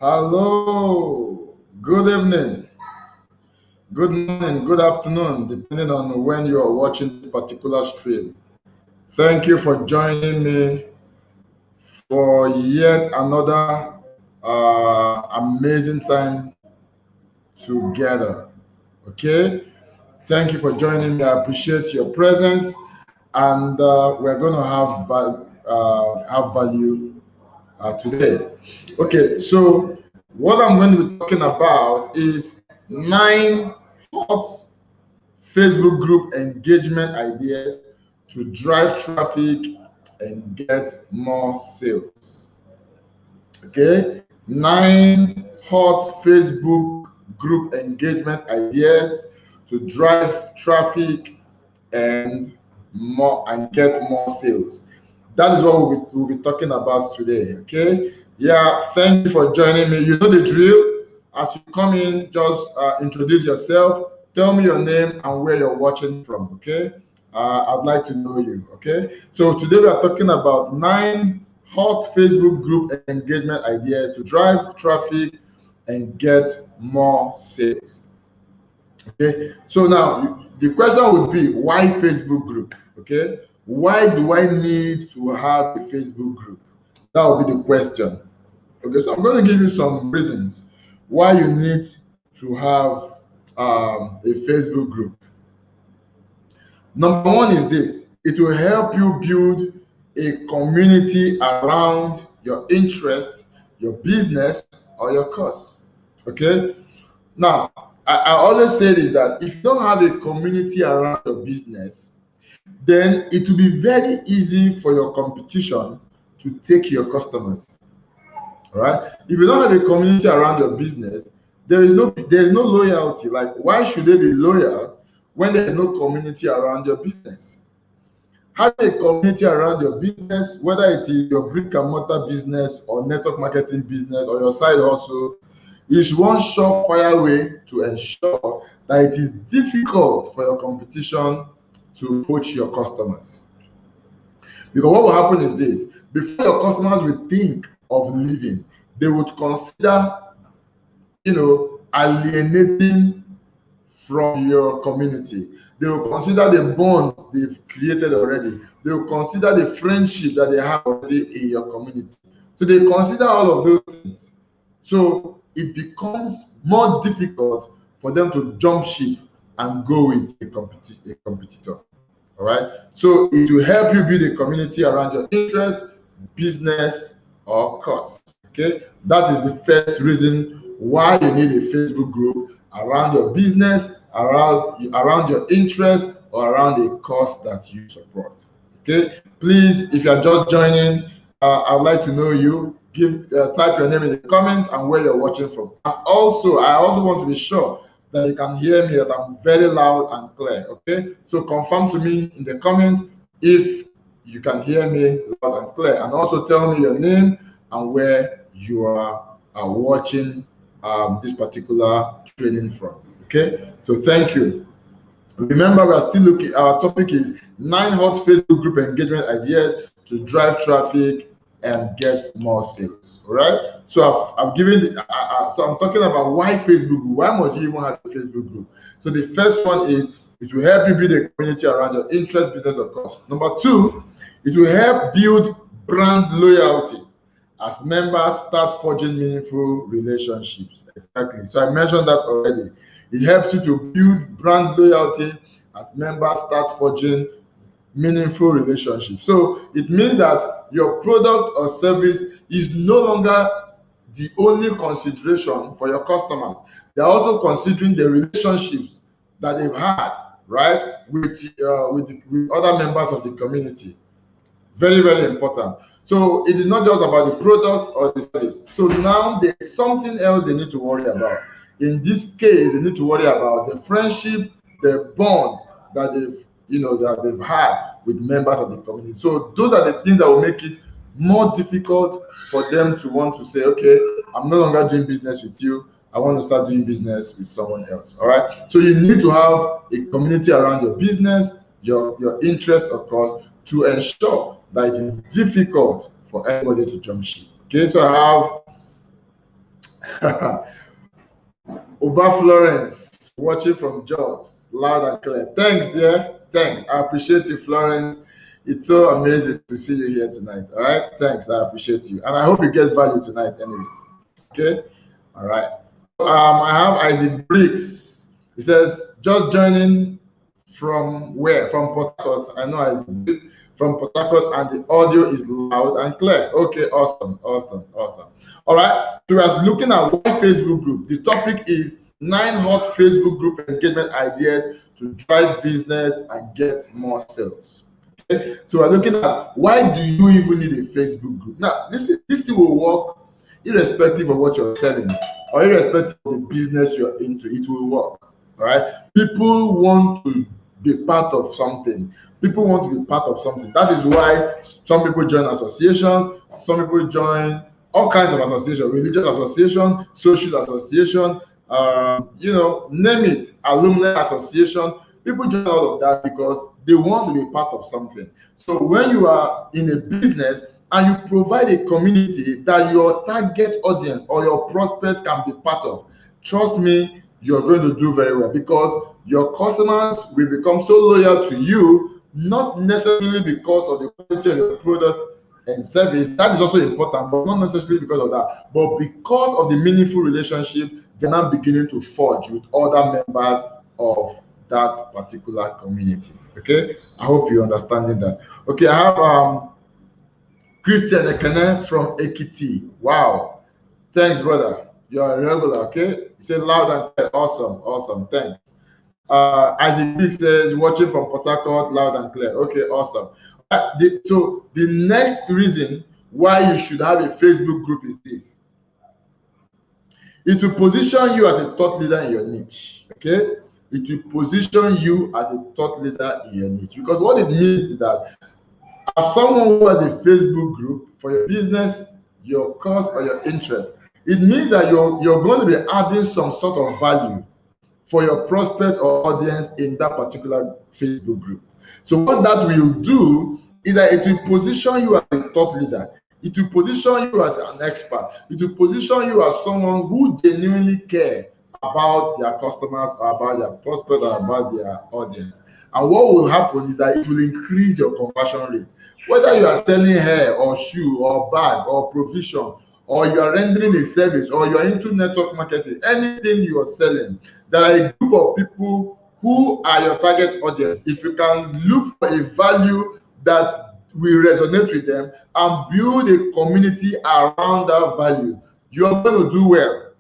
Hello, good evening, good morning, good afternoon, depending on when you are watching this particular stream. Thank you for joining me for yet another amazing time together. Okay, thank you for joining me. I appreciate your presence, and we're going to have value today. Okay, so what I'm going to be talking about is 9 hot Facebook group engagement ideas to drive traffic and get more sales. Okay, 9 hot Facebook group engagement ideas to drive traffic and get more sales. That is what we'll be talking about today. Okay, yeah, thank you for joining me. You know the drill. As you come in, just introduce yourself, tell me your name and where you're watching from. Okay, I'd like to know you. Okay, so today we are talking about 9 hot Facebook group engagement ideas to drive traffic and get more sales. Okay, so now the question would be, why Facebook group? Okay, why do I need to have a Facebook group? That would be the question. Okay, so I'm going to give you some reasons why you need to have a Facebook group. Number one is this: it will help you build a community around your interest, your business, or your cause. Okay, now, I always say this, that if you don't have a community around your business, then it will be very easy for your competition to take your customers. All right. If you don't have a community around your business, there is no loyalty. Like, why should they be loyal when there is no community around your business? Having a community around your business, whether it is your brick and mortar business or network marketing business or your side hustle, is one surefire way to ensure that it is difficult for your competition to poach your customers. Because what will happen is this: before your customers will think of leaving, they would consider, alienating from your community. They will consider the bond they've created already. They will consider the friendship that they have already in your community. So they consider all of those things. So it becomes more difficult for them to jump ship and go with a competitor. All right. So it will help you build a community around your interest, business, or cause. Okay. That is the first reason why you need a Facebook group around your business, around your interest, or around a cause that you support. Okay. Please, if you are just joining, I'd like to know you. Type your name in the comment and where you're watching from. And also, I also want to be sure that you can hear me, that I'm very loud and clear. Okay, so confirm to me in the comment if you can hear me loud and clear, and also tell me your name and where you are watching this particular training from. Okay, so thank you. Remember, we are still looking. Our topic is 9 hot Facebook group engagement ideas to drive traffic and get more sales. All right. So I've given. So I'm talking about why Facebook group. Why must you even have a Facebook group? So the first one is, it will help you build a community around your interest, business, of course. Number two, it will help build brand loyalty as members start forging meaningful relationships. Exactly. So I mentioned that already. It helps you to build brand loyalty as members start forging meaningful relationships. So it means that your product or service is no longer the only consideration for your customers. They're also considering the relationships that they've had, right, with other members of the community. Very, very important. So it is not just about the product or the service. So now there's something else they need to worry about. In this case, they need to worry about the friendship, the bond that they've had with members of the community. So those are the things that will make it more difficult for them to want to say, okay, I'm no longer doing business with you. I want to start doing business with someone else. All right. So you need to have a community around your business, your interest, of course, to ensure that it is difficult for anybody to jump ship. Okay, so I have Uba Florence, watching from Jaws, loud and clear. Thanks, dear. Thanks. I appreciate you, Florence. It's so amazing to see you here tonight. All right. Thanks. I appreciate you. And I hope you get value tonight, anyways. Okay. All right. I have Isaac Briggs. He says, just joining from where? From Port Harcourt. I know Isaac Briggs from Port Harcourt, and the audio is loud and clear. Okay. Awesome. Awesome. Awesome. All right. So, as looking at one Facebook group, the topic is 9 hot Facebook group engagement ideas to drive business and get more sales. Okay. So, we're looking at why do you even need a Facebook group? Now, this thing will work irrespective of what you're selling or irrespective of the business you're into. It will work. All right. People want to be part of something. People want to be part of something. That is why some people join associations, some people join all kinds of associations, religious association, social association, name it, alumni association. People join all of that because they want to be part of something. So when you are in a business and you provide a community that your target audience or your prospect can be part of, trust me, you're going to do very well because your customers will become so loyal to you, not necessarily because of the quality of your product and service. That is also important, but not necessarily because of that, but because of the meaningful relationship they're now beginning to forge with other members of that particular community. Okay, I hope you're understanding that. Okay, I have Christian Ekene from Ekiti. Wow, thanks, brother. You're a regular. Okay, say loud and clear. Awesome, awesome. Thanks. Isaac Big says watching from Port Harcourt, loud and clear. Okay, awesome. So the next reason why you should have a Facebook group is this. It will position you as a thought leader in your niche. Okay, it will position you as a thought leader in your niche, because what it means is that as someone who has a Facebook group for your business, your cause, or your interest, it means that you're going to be adding some sort of value for your prospect or audience in that particular Facebook group. So what that will do is that it will position you as a thought leader. It will position you as an expert. It will position you as someone who genuinely cares about their customers or about their prospect or about their audience. And what will happen is that it will increase your conversion rate. Whether you are selling hair or shoe or bag or provision, or you are rendering a service, or you are into network marketing, anything you are selling, there are a group of people who are your target audience. If you can look for a value that will resonate with them and build a community around that value, you are going to do well.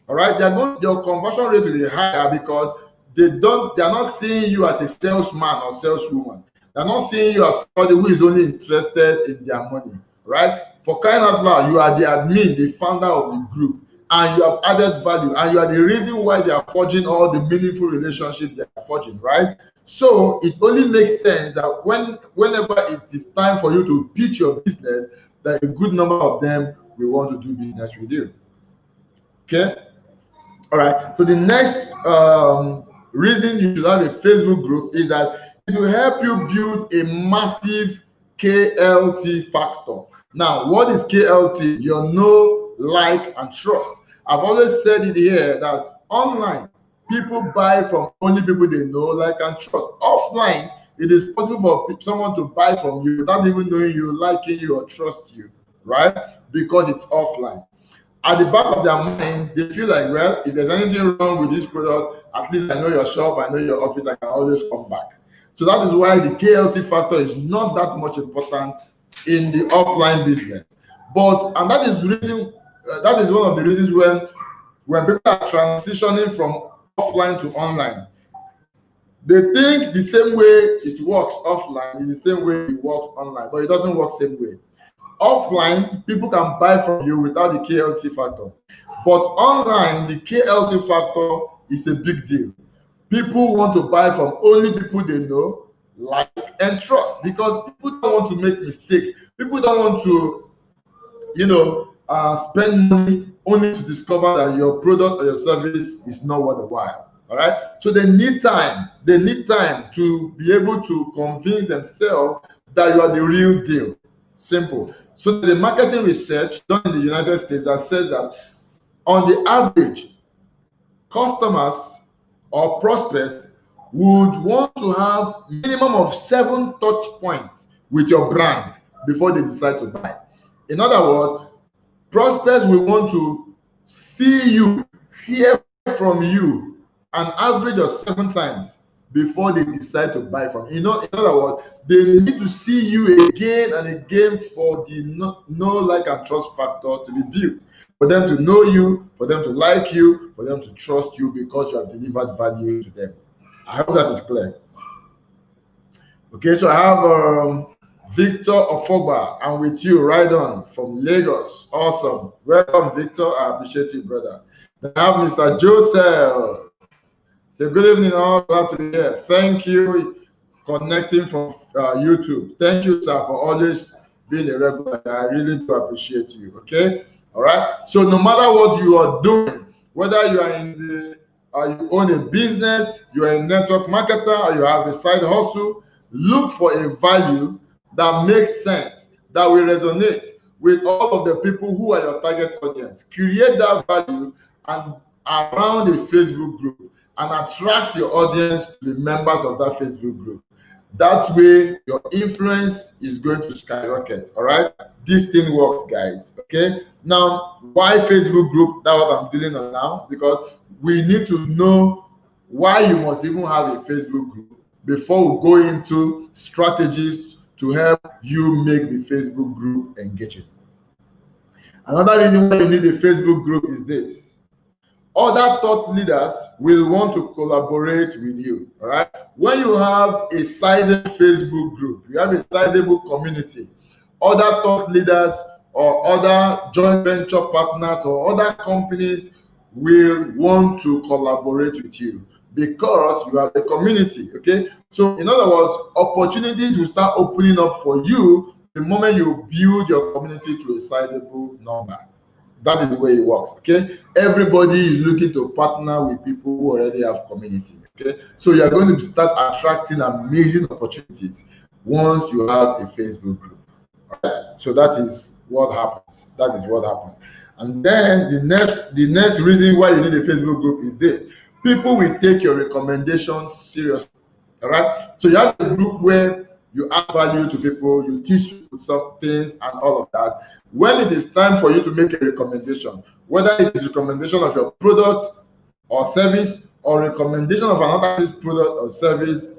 All right, your conversion rate will be higher because they are not seeing you as a salesman or saleswoman. They're not seeing you as somebody who is only interested in their money. Right? For crying out loud, you are the admin, the founder of the group, and you have added value, and you are the reason why they are forging all the meaningful relationships they are forging, right? So it only makes sense that whenever it is time for you to pitch your business, that a good number of them will want to do business with you. Okay? All right. So the next reason you should have a Facebook group is that it will help you build a massive KLT factor. Now, what is KLT? Your know, like, and trust. I've always said it here that online, people buy from only people they know, like, and trust. Offline, it is possible for someone to buy from you without even knowing you, liking you, or trust you, right? Because it's offline. At the back of their mind, they feel like, well, if there's anything wrong with this product, at least I know your shop, I know your office, I can always come back. So that is why the KLT factor is not that much important in the offline business. And that is that is one of the reasons when people are transitioning from offline to online, they think the same way it works offline is the same way it works online, but it doesn't work the same way. Offline, people can buy from you without the KLT factor, but online, the KLT factor is a big deal. People want to buy from only people they know, like, and trust, because people don't want to make mistakes. People don't want to, spend money only to discover that your product or your service is not worth the while. All right. So they need time. They need time to be able to convince themselves that you are the real deal. Simple. So the marketing research done in the United States that says that On the average, customers or prospects would want to have minimum of 7 touch points with your brand before they decide to buy. In other words, prospects will want to see you, hear from you, an average of 7 times before they decide to buy from you. In other words, they need to see you again and again for the know, like, and trust factor to be built. For them to know you, for them to like you, for them to trust you because you have delivered value to them. I hope that is clear. Okay, so I have Victor Ofogba. I'm with you, right on, from Lagos. Awesome. Welcome, Victor. I appreciate you, brother. Then I have Mr. Joseph. So good evening, all. Glad to be here. Thank you, connecting from YouTube. Thank you, sir, for always being a regular. I really do appreciate you. Okay, all right. So no matter what you are doing, whether you are in the you own a business, you are a network marketer, or you have a side hustle, look for a value that makes sense, that will resonate with all of the people who are your target audience. Create that value and around a Facebook group and attract your audience to be members of that Facebook group. That way, your influence is going to skyrocket. All right, this thing works, guys. Okay, now why Facebook group? That's what I'm dealing on now, because we need to know why you must even have a Facebook group before we go into strategies to help you make the Facebook group engaging. Another reason why you need a Facebook group is this: other thought leaders will want to collaborate with you. All right, when you have a sizable Facebook group, you have a sizable community, other thought leaders or other joint venture partners or other companies will want to collaborate with you because you have a community. Okay, so in other words, opportunities will start opening up for you the moment you build your community to a sizable number. That is the way it works. Okay, everybody is looking to partner with people who already have community. Okay, so you are going to start attracting amazing opportunities once you have a Facebook group. All right, so that is what happens. That is what happens. And then the next reason why you need a Facebook group is this: people will take your recommendations seriously. All right, so you have a group where you add value to people, you teach people some things and all of that. When it is time for you to make a recommendation, whether it is recommendation of your product or service or recommendation of another product or service,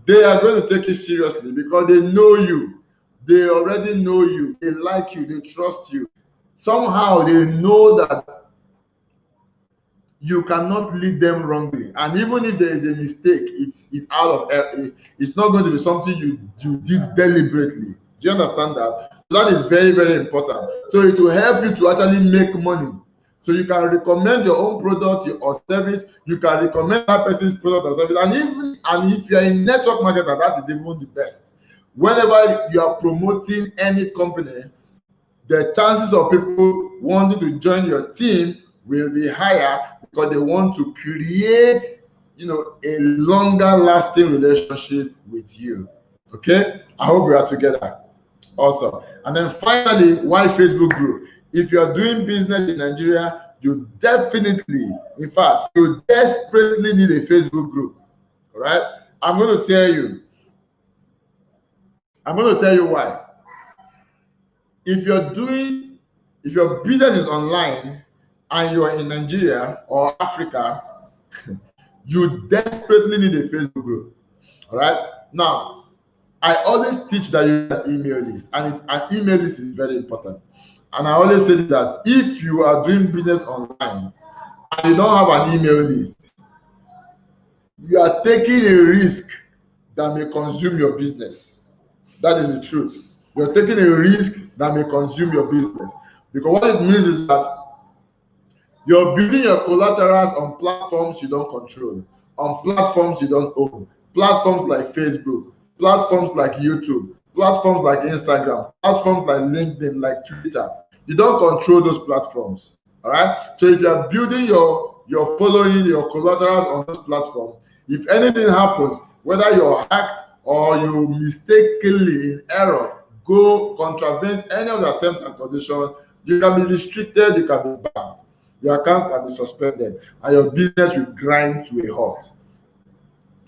they are going to take it seriously because they know you. They already know you. They like you. They trust you. Somehow they know that you cannot lead them wrongly, and even if there is a mistake, it's out of error. It's not going to be something you did deliberately. Do you understand that? That is very, very important. So it will help you to actually make money. So you can recommend your own product or service. You can recommend that person's product or service, and if you are a network marketer, that is even the best. Whenever you are promoting any company, the chances of people wanting to join your team will be higher because they want to create, a longer lasting relationship with you. Okay, I hope we are together. Awesome. And then finally, why Facebook group? If you are doing business in Nigeria, you definitely, in fact, you desperately need a Facebook group. All right, I'm going to tell you why. If your business is online and you are in Nigeria or Africa, you desperately need a Facebook group. All right. Now, I always teach that you need an email list, and an email list is very important. And I always say that if you are doing business online and you don't have an email list, you are taking a risk that may consume your business. That is the truth. You're taking a risk that may consume your business, because what it means is that you're building your collaterals on platforms you don't control, on platforms you don't own, platforms like Facebook, platforms like YouTube, platforms like Instagram, platforms like LinkedIn, like Twitter. You don't control those platforms. All right. So if you are building your following, your collaterals on those platforms, if anything happens, whether you're hacked or you mistakenly in error go contravene any of the terms and conditions, you can be restricted, you can be banned. your account can be suspended and your business will grind to a halt.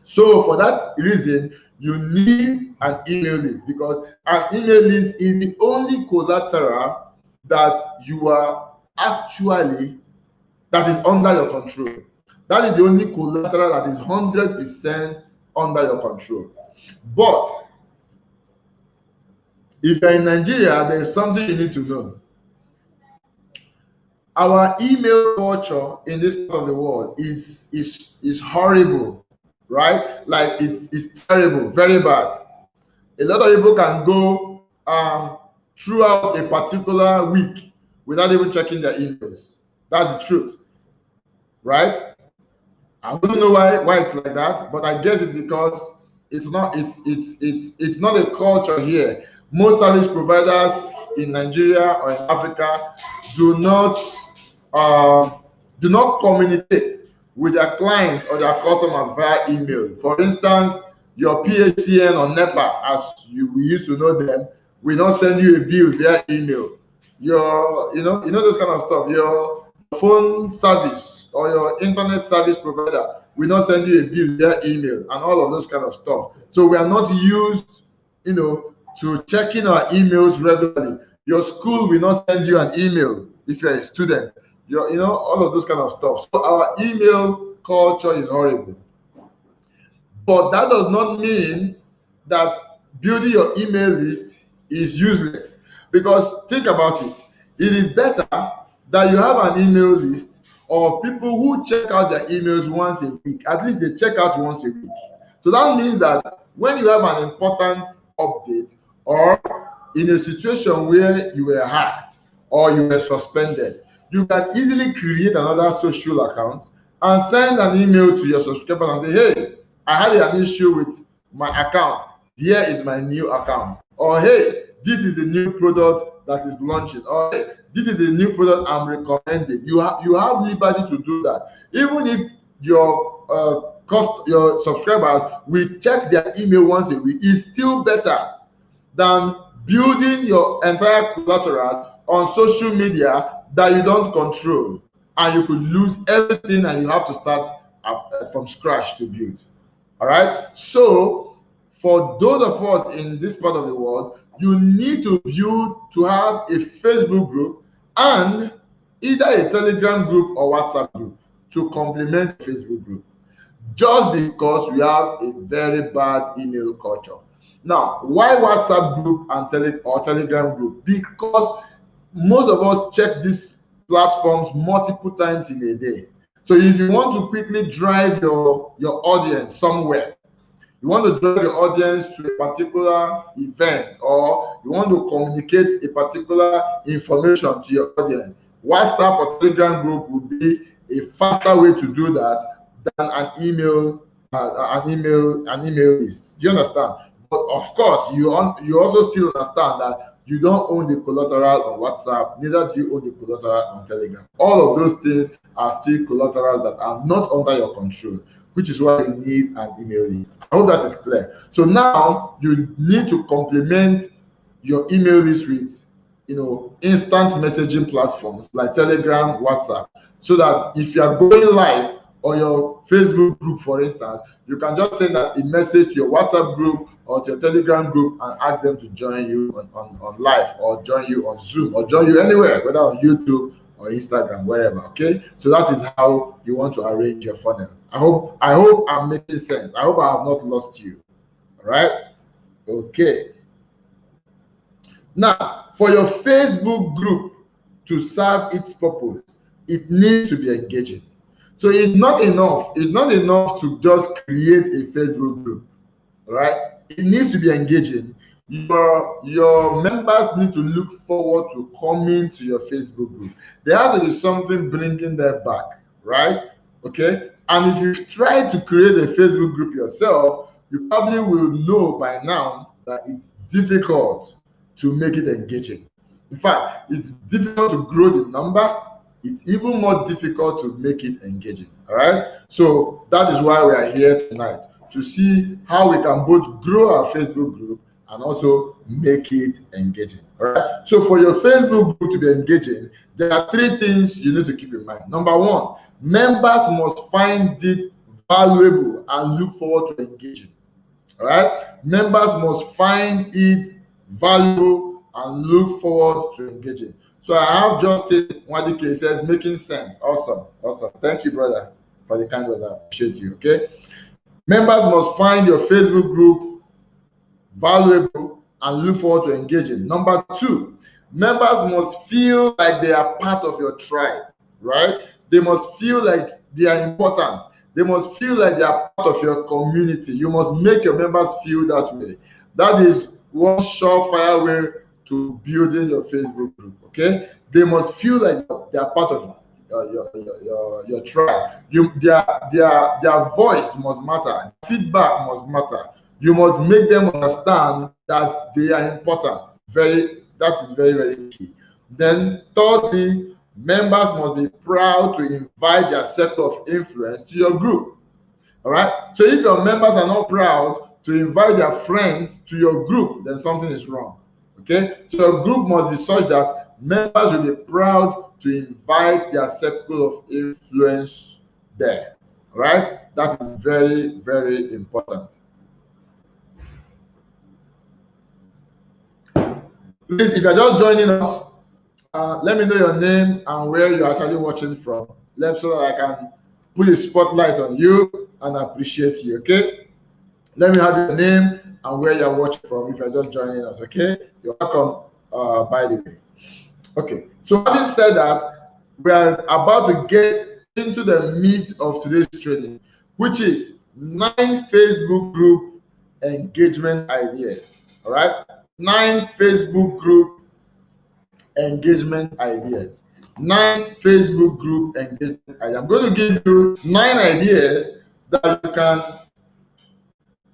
So for that reason, you need an email list, because an email list is the only collateral that you are actually, that is under your control. That is the only collateral that is 100% under your control. But if you're in Nigeria, there is something you need to know. Our email culture in this part of the world is horrible, right? Like it's terrible, very bad. A lot of people can go throughout a particular week without even checking their emails. That's the truth, right? I don't know why it's like that, but I guess it's because it's not a culture here. Most service providers in Nigeria or in Africa do not communicate with their clients or their customers via email. For instance, your PHCN or NEPA, as we used to know them, we don't send you a bill via email. Your those kind of stuff. Your phone service or your internet service provider will not send you a bill via email, and all of those kind of stuff. So we are not used, to checking our emails regularly. Your school will not send you an email if you're a student. All of those kind of stuff. So our email culture is horrible. But that does not mean that building your email list is useless. Because think about it. It is better that you have an email list of people who check out their emails once a week. At least they check out once a week. So that means that when you have an important update, or in a situation where you were hacked or you were suspended, you can easily create another social account and send an email to your subscribers and say, hey, I had an issue with my account. Here is my new account. Or hey, this is a new product that is launching. Or hey, this is a new product I'm recommending. You have liberty to do that. Even if your subscribers will check their email once a week, it's still better than building your entire collateral on social media that you don't control, and you could lose everything and you have to start from scratch to build. All right. So for those of us in this part of the world, you need to have a Facebook group and either a Telegram group or WhatsApp group to complement Facebook group, just because we have a very bad email culture. Now, why WhatsApp group and Telegram group? Because most of us check these platforms multiple times in a day. So if you want to quickly drive your audience somewhere, you want to drive your audience to a particular event, or you want to communicate a particular information to your audience, WhatsApp or Telegram group will be a faster way to do that than an email list. Do you understand? But of course, you also still understand that you don't own the collateral on WhatsApp, neither do you own the collateral on Telegram. All of those things are still collaterals that are not under your control, which is why you need an email list. I hope that is clear. So now you need to complement your email list with instant messaging platforms like Telegram, WhatsApp, so that if you are going live on your Facebook group, for instance, you can just send a message to your WhatsApp group or to your Telegram group and ask them to join you on live, or join you on Zoom, or join you anywhere, whether on YouTube or Instagram, wherever. Okay, so that is how you want to arrange your funnel. I hope I'm making sense. I hope I have not lost you. All right. Okay. Now, for your Facebook group to serve its purpose, it needs to be engaging. So it's not enough to just create a Facebook group, right? It needs to be engaging. Your members need to look forward to coming to your Facebook group. There has to be something bringing them back, right? Okay. And if you try to create a Facebook group yourself, you probably will know by now that it's difficult to make it engaging. In fact, it's difficult to grow the number. It's even more difficult to make it engaging. All right. So that is why we are here tonight, to see how we can both grow our Facebook group and also make it engaging. All right. So for your Facebook group to be engaging, there are 3 things you need to keep in mind. Number 1, members must find it valuable and look forward to engaging. All right. Members must find it valuable and look forward to engaging. So I have Justin Wadike says making sense. Awesome. Awesome. Thank you, brother, for the kind words. I appreciate you. Okay. Members must find your Facebook group valuable and look forward to engaging. Number 2, members must feel like they are part of your tribe, right? They must feel like they are important. They must feel like they are part of your community. You must make your members feel that way. That is one surefire way to building your Facebook group, okay? They must feel like they are part of your tribe. Their voice must matter. Feedback must matter. You must make them understand that they are important. That is very, very key. Then thirdly, members must be proud to invite their circle of influence to your group. All right. So if your members are not proud to invite their friends to your group, then something is wrong. Okay. So your group must be such that members will be proud to invite their circle of influence there. All right. That is very, very important. Please, if you're just joining us, let me know your name and where you're actually watching from, so that I can put a spotlight on you and appreciate you, okay? Let me have your name and where you're watching from if you're just joining us, okay? You're welcome, by the way. Okay, so having said that, we are about to get into the meat of today's training, which is 9 Facebook group engagement ideas, all right? 9 Facebook group engagement ideas. 9 Facebook group engagement ideas. I'm going to give you 9 ideas that you can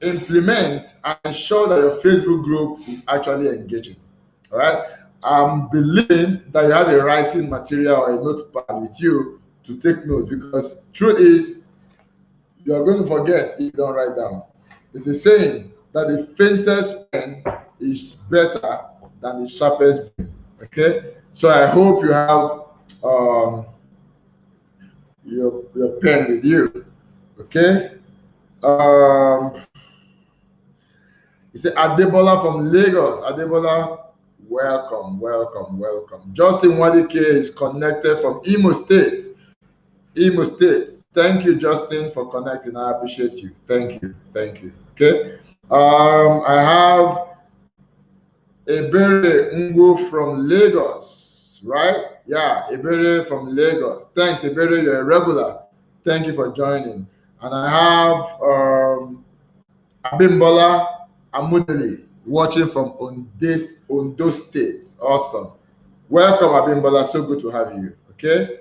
implement and ensure that your Facebook group is actually engaging. All right. I'm believing that you have a writing material or a notepad with you to take notes, because truth is, you are going to forget if you don't write down. It's a saying that the faintest pen is better than the sharpest pen. Okay, so I hope you have your pen with you. Okay. He said Adebola from Lagos. Adebola, welcome, welcome, welcome. Justin Wadike is connected from Imo State. Imo State. Thank you, Justin, for connecting. I appreciate you. Thank you. Thank you. Okay. I have Ebere Ngu from Lagos, right? Yeah, Ebere from Lagos. Thanks, Ebere. You're a regular. Thank you for joining. And I have Abimbola Amuneli watching from Ondo State. Awesome. Welcome, Abimbola. So good to have you. Okay.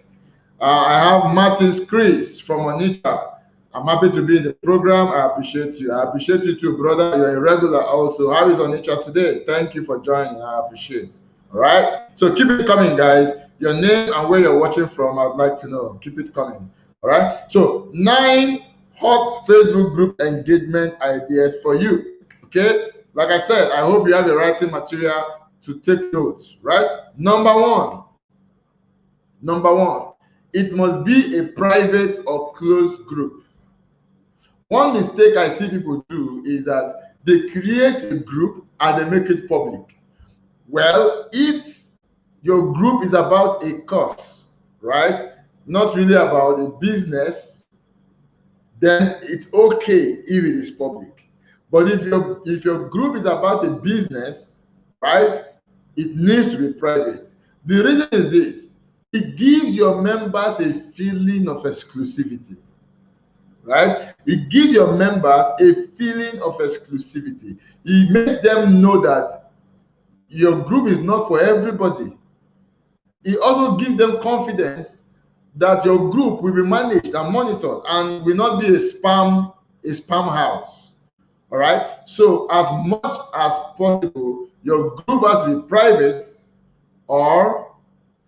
I have Martins Chris from Onitsha. I'm happy to be in the program. I appreciate you. I appreciate you too, brother. You're a regular also. How is Onitsha today? Thank you for joining. I appreciate. All right. So keep it coming, guys. Your name and where you're watching from, I'd like to know. Keep it coming. All right. So 9 hot Facebook group engagement ideas for you. Okay. Like I said, I hope you have the writing material to take notes. Right. Number one. It must be a private or closed group. One mistake I see people do is that they create a group and they make it public. Well, if your group is about a cause, right, not really about a business, then it's okay if it is public. But if your group is about a business, right, it needs to be private. The reason is this. It gives your members a feeling of exclusivity, right? It gives your members a feeling of exclusivity. It makes them know that your group is not for everybody. It also gives them confidence that your group will be managed and monitored and will not be a spam house. All right. So as much as possible, your group has to be private or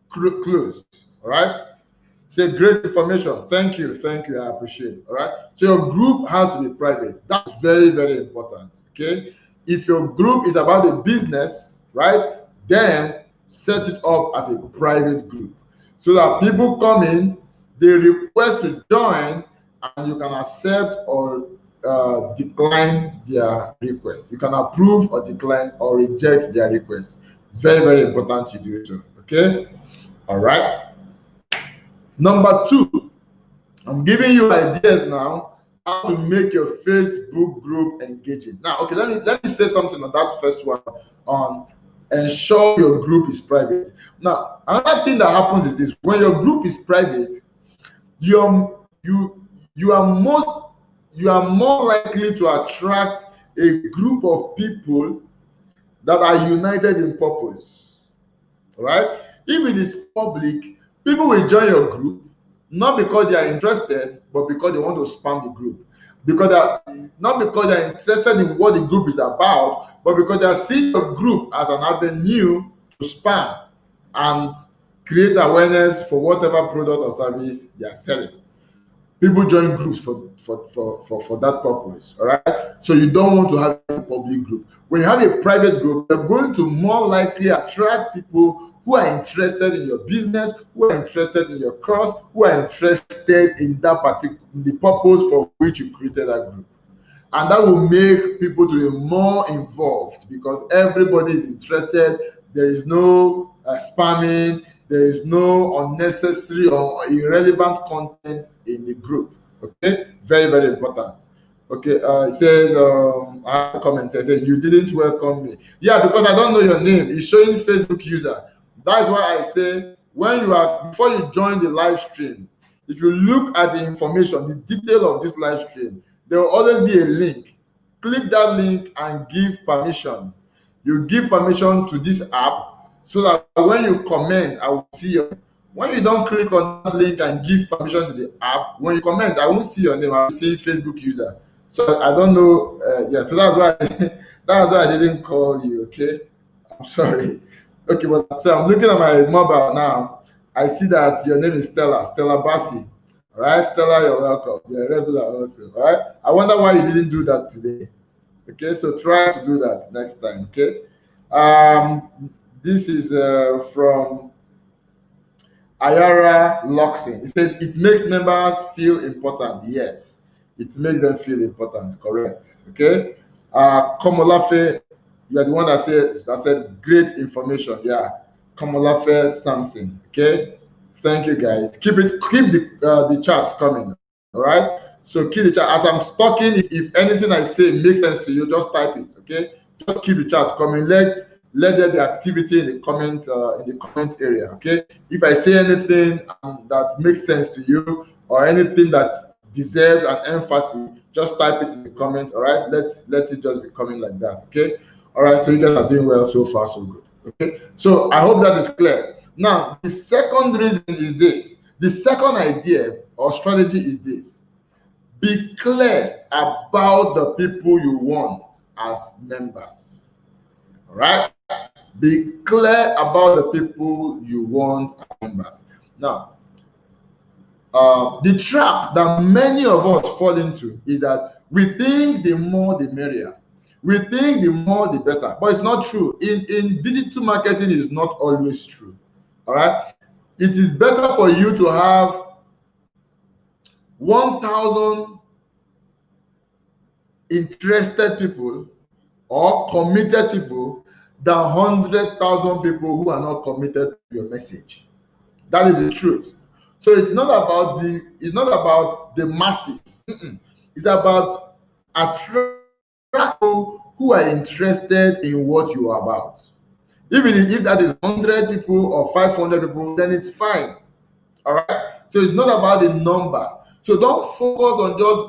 closed. All right. Say great information. Thank you. Thank you. I appreciate it. All right. So your group has to be private. That's very, very important. Okay. If your group is about a business, right, then set it up as a private group so that people come in, they request to join, and you can accept or decline their request. You can approve or decline or reject their request. It's very, very important you do so. Okay? All right. Number two, I'm giving you ideas now how to make your Facebook group engaging. Now, okay, let me say something on that first one on ensure your group is private. Now, another thing that happens is this: when your group is private, you you are more likely to attract a group of people that are united in purpose. All right? If it is public, people will join your group not because they are interested, but because they want to spam the group. Not because they are interested in what the group is about, but because they are seeing your group as an avenue to spam and create awareness for whatever product or service they are selling. People join groups for that purpose. All right. So you don't want to have a public group. When you have a private group, you're going to more likely attract people who are interested in your business, who are interested in your course, who are interested in that particular the purpose for which you created that group. And that will make people to be more involved because everybody is interested. There is no spamming. There is no unnecessary or irrelevant content in the group. Okay, very, very important. Okay, it says, I have a comment. I said, you didn't welcome me. Yeah, because I don't know your name. It's showing Facebook user. That's why I say, before you join the live stream, if you look at the information, the detail of this live stream, there will always be a link. Click that link and give permission. You give permission to this app so that when you comment, I will see your. When you don't click on that link and give permission to the app, when you comment, I won't see your name. I will see Facebook user. So I don't know. Yeah, so that's why that's why I didn't call you. Okay, I'm sorry. Okay, but so I'm looking at my mobile now. I see that your name is Stella Bassi. All right, Stella, you're welcome. You're a regular also. All right. I wonder why you didn't do that today. Okay, so try to do that next time. Okay. This is from Ayara Luxin. It says it makes members feel important. Yes, it makes them feel important. Correct. Okay. Komolafe, you are the one that said great information. Yeah. Komolafe Samson. Okay. Thank you guys. Keep the chats coming. All right. So keep the chat. As I'm talking, if anything I say makes sense to you, just type it. Okay. Just keep the chat coming. Let there be activity in the comment area. Okay. If I say anything that makes sense to you or anything that deserves an emphasis, just type it in the comment. All right. Let it just be coming like that. Okay. All right. So you guys are doing well so far, so good. Okay. So I hope that is clear. Now, the second reason is this. The second idea or strategy is this. Be clear about the people you want as members. All right? Be clear about the people you want as members. Now, the trap that many of us fall into is that we think the more the merrier. We think the more the better, but it's not true. In digital marketing, it's not always true. All right? It is better for you to have 1,000 interested people or committed people than 100,000 people who are not committed to your message. That is the truth. So it's not about the masses. It's about attracting people who are interested in what you are about. Even if that is 100 people or 500 people, then it's fine. All right. So it's not about the number. So don't focus on just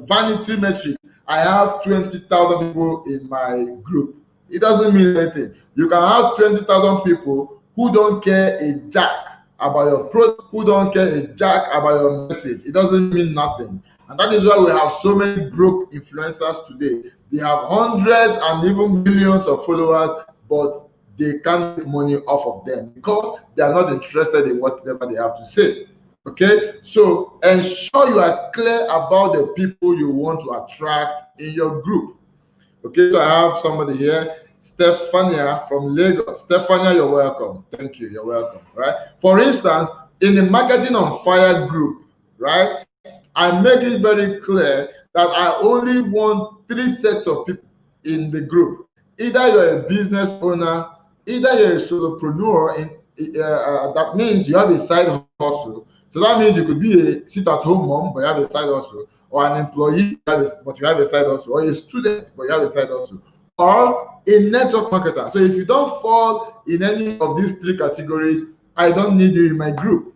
vanity metrics. I have 20,000 people in my group. It doesn't mean anything. You can have 20,000 people who don't care a jack about your product, who don't care a jack about your message. It doesn't mean nothing. And that is why we have so many broke influencers today. They have hundreds and even millions of followers, but they can't make money off of them because they are not interested in whatever they have to say. Okay, so ensure you are clear about the people you want to attract in your group. Okay, so I have somebody here, Stephania from Lagos. Stephania, you're welcome. Thank you. You're welcome. Right. For instance, in the Marketing on Fire group, right, I make it very clear that I only want 3 sets of people in the group. Either you're a business owner, either you're a solopreneur, that means you have a side hustle. So that means you could be a sit-at-home mom, but you have a side hustle, or an employee, but you have a side hustle, or a student, but you have a side hustle, or a network marketer. So if you don't fall in any of these 3 categories, I don't need you in my group.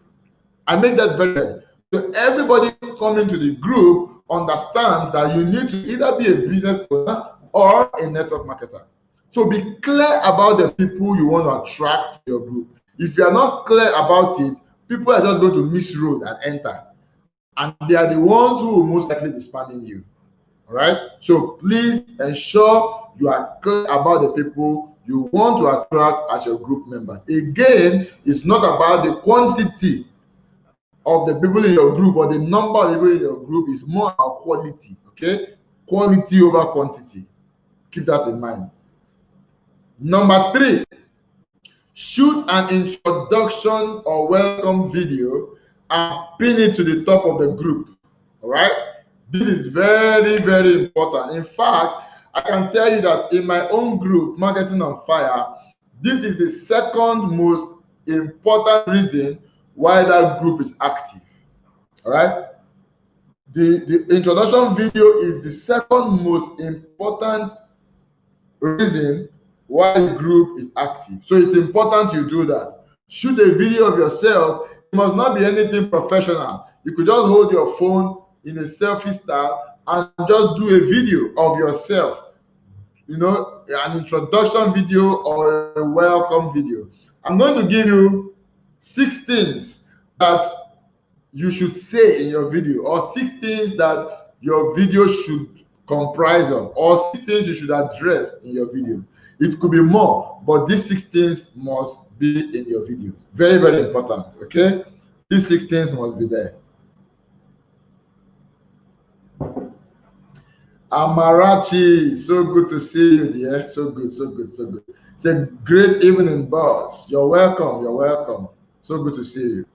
I make that very clear. So everybody coming to the group understands that you need to either be a business owner or a network marketer. So be clear about the people you want to attract to your group. If you are not clear about it, people are just going to miss road and enter. And they are the ones who will most likely be spamming you. All right. So please ensure you are clear about the people you want to attract as your group members. Again, it's not about the quantity of the people in your group or the number of people in your group, is more about quality. Okay, quality over quantity. Keep that in mind. Number 3, shoot an introduction or welcome video and pin it to the top of the group. All right, this is very, very important. In fact, I can tell you that in my own group, Marketing on Fire, this is the second most important reason why that group is active. All right, the introduction video is the second most important reason why the group is active. So it's important you do that. Shoot a video of yourself. It must not be anything professional. You could just hold your phone in a selfie style and just do a video of yourself, an introduction video or a welcome video. I'm going to give you 6 things that you should say in your video, or 6 things that your video should comprise of, or 6 things you should address in your videos. It could be more, but these 6 things must be in your video. Very, very important. Okay, these 6 things must be there. Amarachi, so good to see you, dear. So good, so good, so good. It's a great evening, boss. You're welcome. You're welcome. So good to see you.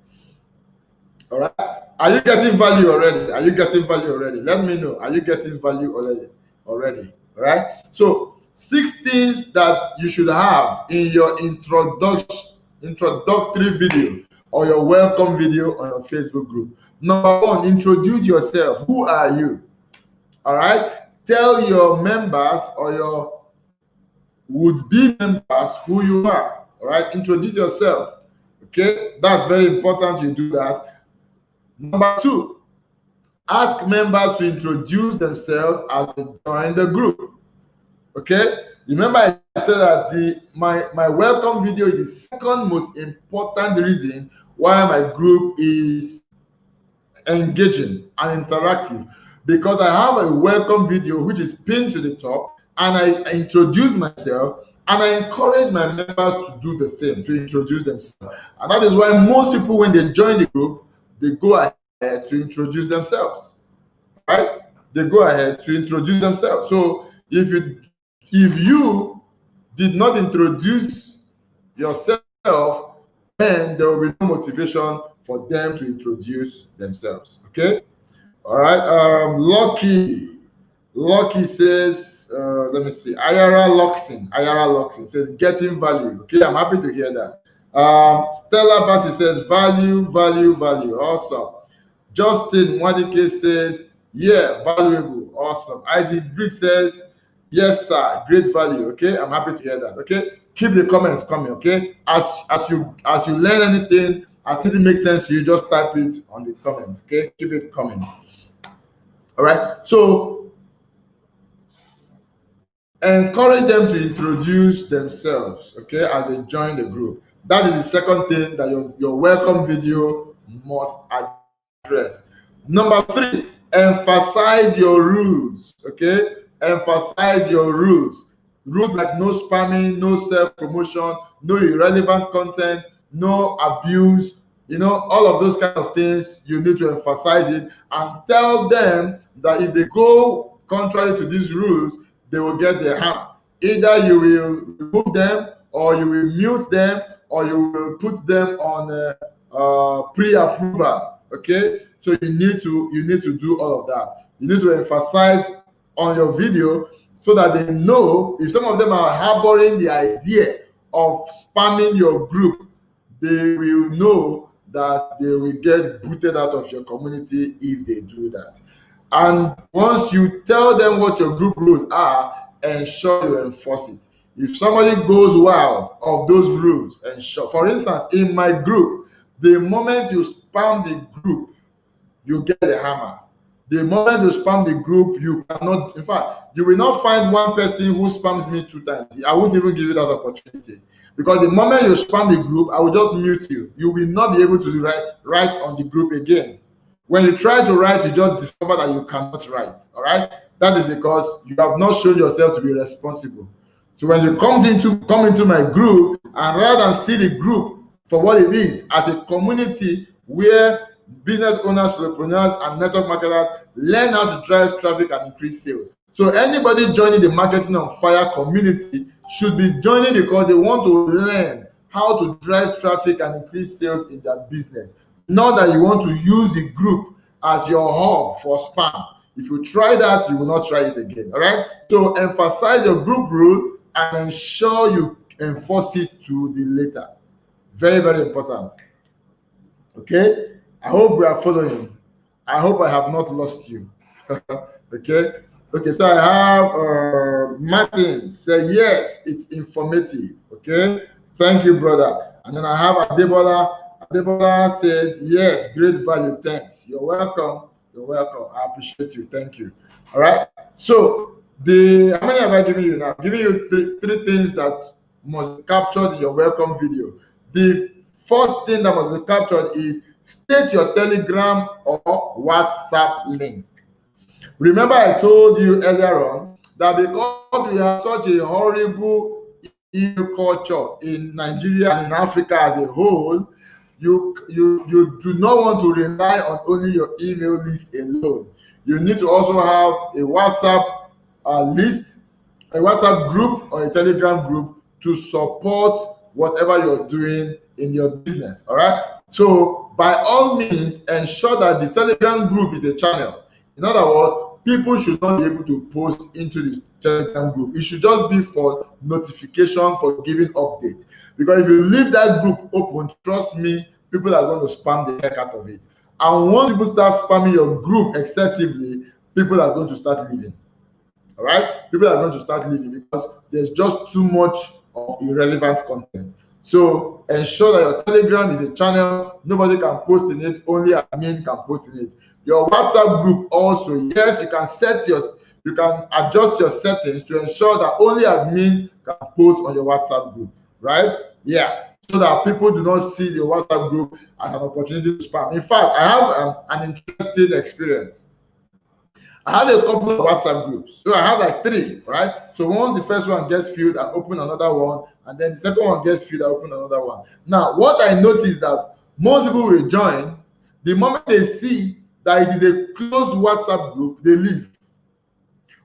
All right. Are you getting value already? Are you getting value already? Let me know. Are you getting value already? Already. All right. So 6 things that you should have in your introductory video or your welcome video on your Facebook group. Number 1, introduce yourself. Who are you? All right. Tell your members or your would-be members who you are. All right. Introduce yourself. Okay. That's very important you do that. Number 2, ask members to introduce themselves as they join the group. Okay. Remember I said that my welcome video is the second most important reason why my group is engaging and interactive, because I have a welcome video which is pinned to the top, and I introduce myself and I encourage my members to do the same, to introduce themselves. And that is why most people, when they join the group, they go ahead to introduce themselves. Right? They go ahead to introduce themselves. So if you did not introduce yourself, then there will be no motivation for them to introduce themselves. Okay. All right. Lucky says, let me see. Ayara Loxin says, getting value. Okay, I'm happy to hear that. Stella Bassi says, value. Awesome. Justin Wadike says, yeah, valuable. Awesome. Isaac Brick says, yes, sir. Great value. Okay, I'm happy to hear that. Okay, keep the comments coming. Okay, as you learn anything, as anything makes sense to you, just type it on the comments. Okay, keep it coming. All right. So encourage them to introduce themselves. Okay, as they join the group. That is the second thing that your welcome video must address. Number 3, emphasize your rules. Okay, emphasize your rules. Rules like no spamming, no self-promotion, no irrelevant content, no abuse. All of those kind of things, you need to emphasize it and tell them that if they go contrary to these rules, they will get the hammer. Either you will remove them, or you will mute them, or you will put them on pre-approval. Okay, so you need to do all of that. You need to emphasize on your video so that they know if some of them are harboring the idea of spamming your group, they will know that they will get booted out of your community if they do that. And once you tell them what your group rules are, ensure you enforce it. If somebody goes wild of those rules, ensure. For instance, in my group, the moment you spam the group, you get a hammer. The moment you spam the group, you cannot, in fact, you will not find one person who spams me 2 times. I won't even give you that opportunity. Because the moment you spam the group, I will just mute you. You will not be able to write on the group again. When you try to write, you just discover that you cannot write. All right? That is because you have not shown yourself to be responsible. So when you come into my group, and rather than see the group for what it is, as a community where business owners, entrepreneurs, and network marketers learn how to drive traffic and increase sales. So anybody joining the Marketing on Fire community should be joining because they want to learn how to drive traffic and increase sales in their business. Not that you want to use the group as your hub for spam. If you try that, you will not try it again. All right? So emphasize your group rule and ensure you enforce it to the letter. Very, very important. Okay? I hope we are following. I hope I have not lost you. Okay? Okay, so I have Martin say, yes, it's informative. Okay? Thank you, brother. And then I have Adebola. Adebola says, yes, great value. Thanks. You're welcome. You're welcome. I appreciate you. Thank you. All right? So, how many have I given you now? I'm giving you three things that must be captured in your welcome video. The first thing that must be captured is state your Telegram or WhatsApp link. Remember, I told you earlier on that because we have such a horrible email culture in Nigeria and in Africa as a whole, you do not want to rely on only your email list alone. You need to also have a WhatsApp list, a WhatsApp group, or a Telegram group to support whatever you're doing in your business. All right. So by all means, ensure that the Telegram group is a channel. In other words, people should not be able to post into the Telegram group. It should just be for notification, for giving update. Because if you leave that group open, trust me, people are going to spam the heck out of it. And once people start spamming your group excessively, people are going to start leaving. All right? People are going to start leaving because there's just too much of irrelevant content. So ensure that your Telegram is a channel. Nobody can post in it. Only admin can post in it. Your WhatsApp group also, yes, you can adjust your settings to ensure that only admin can post on your WhatsApp group, right? Yeah, so that people do not see the WhatsApp group as an opportunity to spam. In fact, I have an interesting experience. I had a couple of WhatsApp groups. So I had like 3, right? So once the first one gets filled, I open another one. And then the second one gets filled, I open another one. Now, what I noticed that most people will join, the moment they see that it is a closed WhatsApp group, they leave.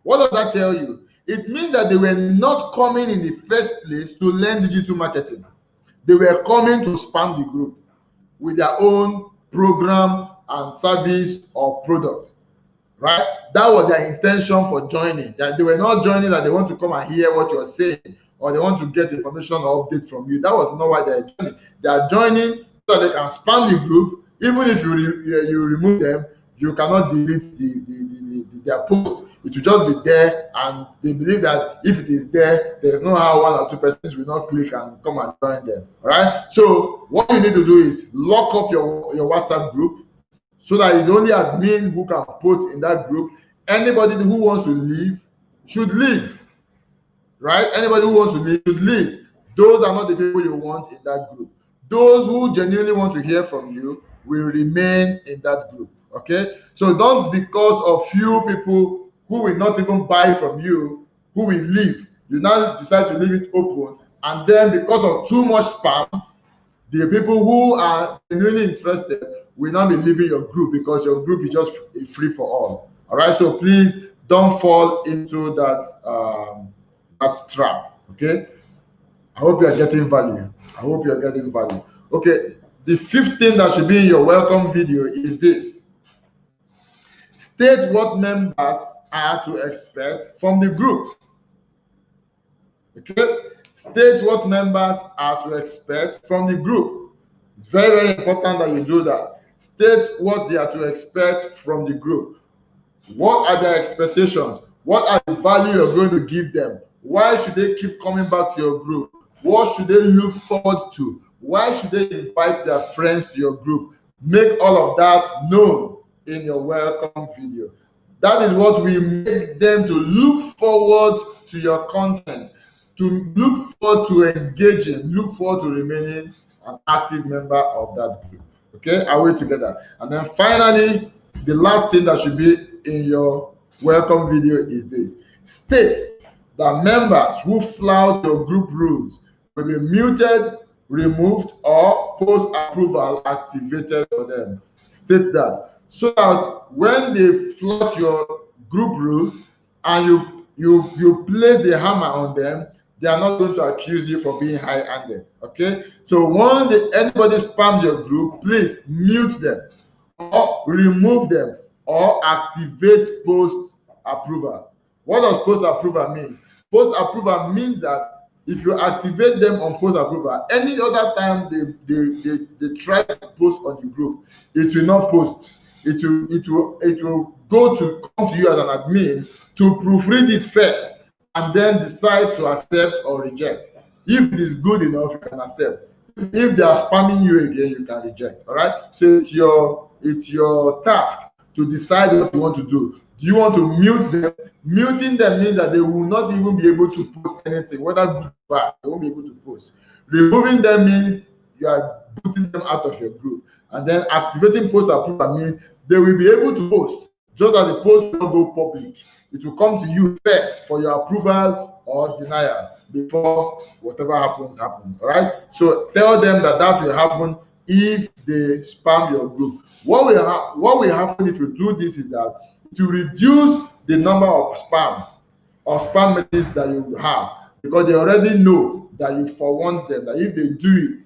What does that tell you? It means that they were not coming in the first place to learn digital marketing. They were coming to spam the group with their own program and service or product. Right? That was their intention for joining. That they were not joining that they want to come and hear what you're saying or they want to get information or update from you. That was not why they're joining. They are joining so they can spam the group. Even if you remove them, you cannot delete their post. It will just be there, and they believe that if it is there, there's no how 1 or 2 persons will not click and come and join them. All right? So what you need to do is lock up your WhatsApp group, so that it's only admin who can post in that group. Anybody who wants to leave should leave, right? Anybody who wants to leave should leave. Those are not the people you want in that group. Those who genuinely want to hear from you will remain in that group, okay? So don't, because of few people who will not even buy from you, who will leave, you now decide to leave it open, and then because of too much spam, the people who are genuinely interested will not be leaving your group because your group is just free for all. All right, so please don't fall into that that trap. Okay, I hope you are getting value. I hope you are getting value. Okay, the fifth thing that should be in your welcome video is this: state what members are to expect from the group. Okay, state what members are to expect from the group. It's very, very important that you do that. State what they are to expect from the group. What are their expectations? What are the value you're going to give them? Why should they keep coming back to your group? What should they look forward to? Why should they invite their friends to your group? Make all of that known in your welcome video. That is what we make them to look forward to your content, to look forward to engaging, look forward to remaining an active member of that group. Okay, are we together? And then finally, the last thing that should be in your welcome video is this: state that members who flout your group rules will be muted, removed, or post approval activated for them. State that, so that when they flout your group rules and you place the hammer on them, they are not going to accuse you for being high-handed. Okay, so once anybody spams your group, please mute them or remove them or activate post approval. What does post approval mean? Post approval means that if you activate them on post approval, any other time they try to post on the group, it will not post. It will come to you as an admin to proofread it first and then decide to accept or reject. If it is good enough, you can accept. If they are spamming you again, you can reject. All right. So it's your task to decide what you want to do. Do you want to mute them? Muting them means that they will not even be able to post anything, whether good or bad. They won't be able to post. Removing them means you are putting them out of your group. And then activating post approval means they will be able to post, just that the post will not go public. It will come to you first for your approval or denial before whatever happens. All right. So tell them that will happen if they spam your group. What will happen if you do this is that to reduce the number of spam or spam messages that you have, because they already know that you forewarned them that if they do it,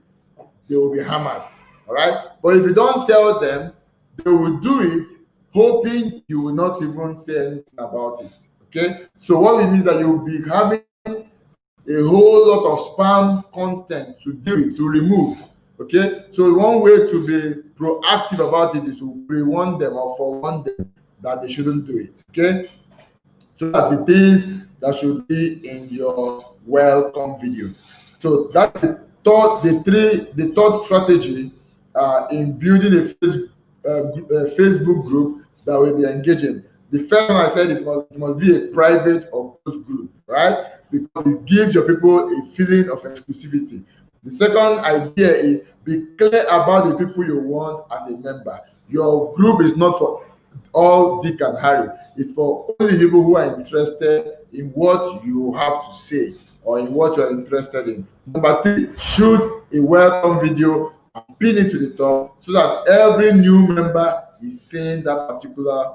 they will be hammered. All right. But if you don't tell them, they will do it hoping you will not even say anything about it. Okay. So what it means that you'll be having a whole lot of spam content to deal with, to remove. Okay. So one way to be proactive about it is to pre-warn them or forewarn them that they shouldn't do it. Okay. So that the things that should be in your welcome video. So that's the third strategy in building a Facebook group that will be engaging. The first one I said it must be a private or closed group, right? Because it gives your people a feeling of exclusivity. The second idea is be clear about the people you want as a member. Your group is not for all Dick and Harry. It's for only people who are interested in what you have to say or in what you're interested in. Number 3, shoot a welcome video and pin it to the top so that every new member is seeing that particular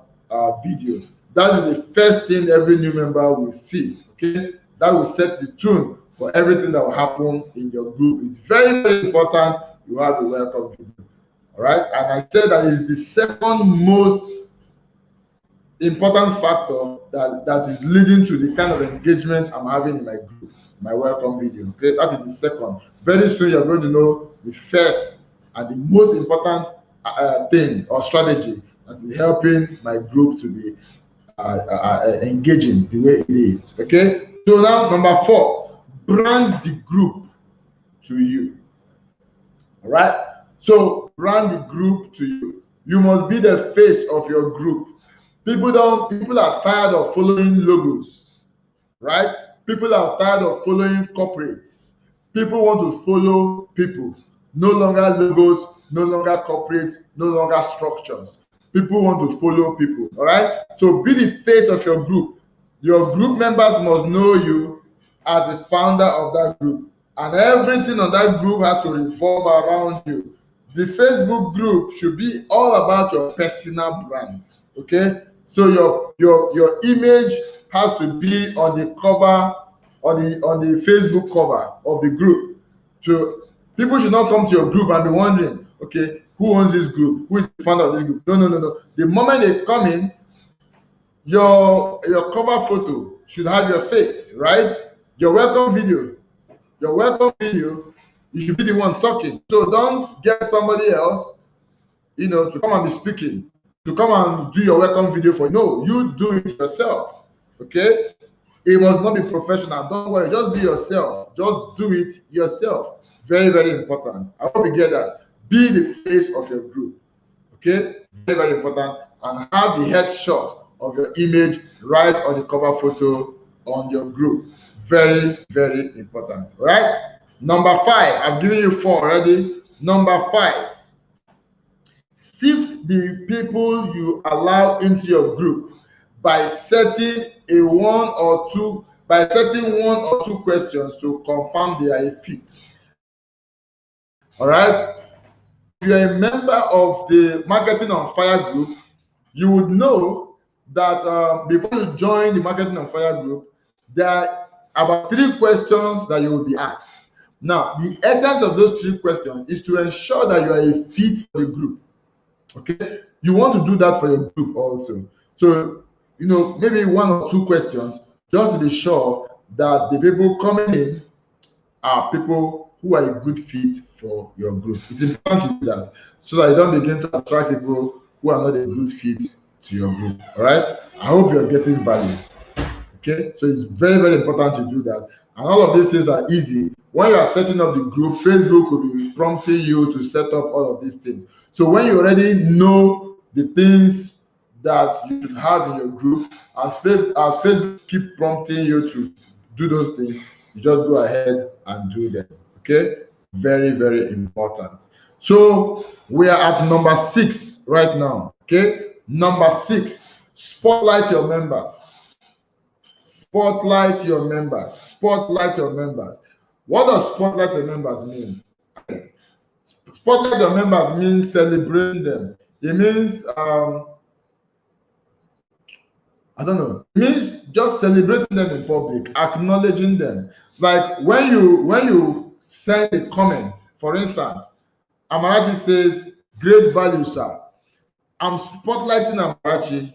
video. That is the first thing every new member will see. Okay, that will set the tone for everything that will happen in your group. It's very, very important you have a welcome video. All right, and I said that is the second most important factor that is leading to the kind of engagement I'm having in my group, my welcome video. Okay, that is the second. Very soon you're going to know the first and the most important thing or strategy that is helping my group to be engaging the way it is. Okay, so now number 4, brand the group to you. All right, so brand the group to you. You must be the face of your group. People are tired of following logos, right? People are tired of following corporates. People want to follow people. No longer logos, no longer corporates, no longer structures. People want to follow people, all right? So be the face of your group. Your group members must know you as the founder of that group. And everything on that group has to revolve around you. The Facebook group should be all about your personal brand, okay? So your image has to be on the cover, on the Facebook cover of the group. So people should not come to your group and be wondering, okay, who owns this group? Who is the founder of this group? No, no, no, no. The moment they come in, your cover photo should have your face, right? Your welcome video, you should be the one talking. So don't get somebody else, to come and be speaking, to come and do your welcome video for you. No, you do it yourself. Okay? It must not be professional. Don't worry, just be yourself. Just do it yourself. Very, very important. I hope you get that. Be the face of your group. Okay? Very, very important. And have the headshot of your image right on the cover photo on your group. Very, very important. All right? Number 5. I've given you 4 already. Number 5. Sift the people you allow into your group by setting one or two questions to confirm they are a fit. All right. If you're a member of the Marketing on Fire group, you would know that before you join the Marketing on Fire group, there are about 3 questions that you will be asked. Now, the essence of those 3 questions is to ensure that you are a fit for the group. Okay, you want to do that for your group also. So, maybe 1 or 2 questions just to be sure that the people coming in are people who are a good fit for your group. It's important to do that so that you don't begin to attract people who are not a good fit to your group. All right, I hope you're getting value. Okay, so it's very, very important to do that. And all of these things are easy. When you are setting up the group, Facebook will be prompting you to set up all of these things. So when you already know the things that you should have in your group, as Facebook keep prompting you to do those things, you just go ahead and do them. Okay, very, very important. So we are at number 6 right now. Okay, number 6, spotlight your members. Spotlight your members. Spotlight your members. What does spotlight your members mean? Spotlight your members means celebrating them. It means I don't know. It means just celebrating them in public, acknowledging them. Like when you send a comment, for instance, Amarachi says, "Great value, sir." I'm spotlighting Amarachi.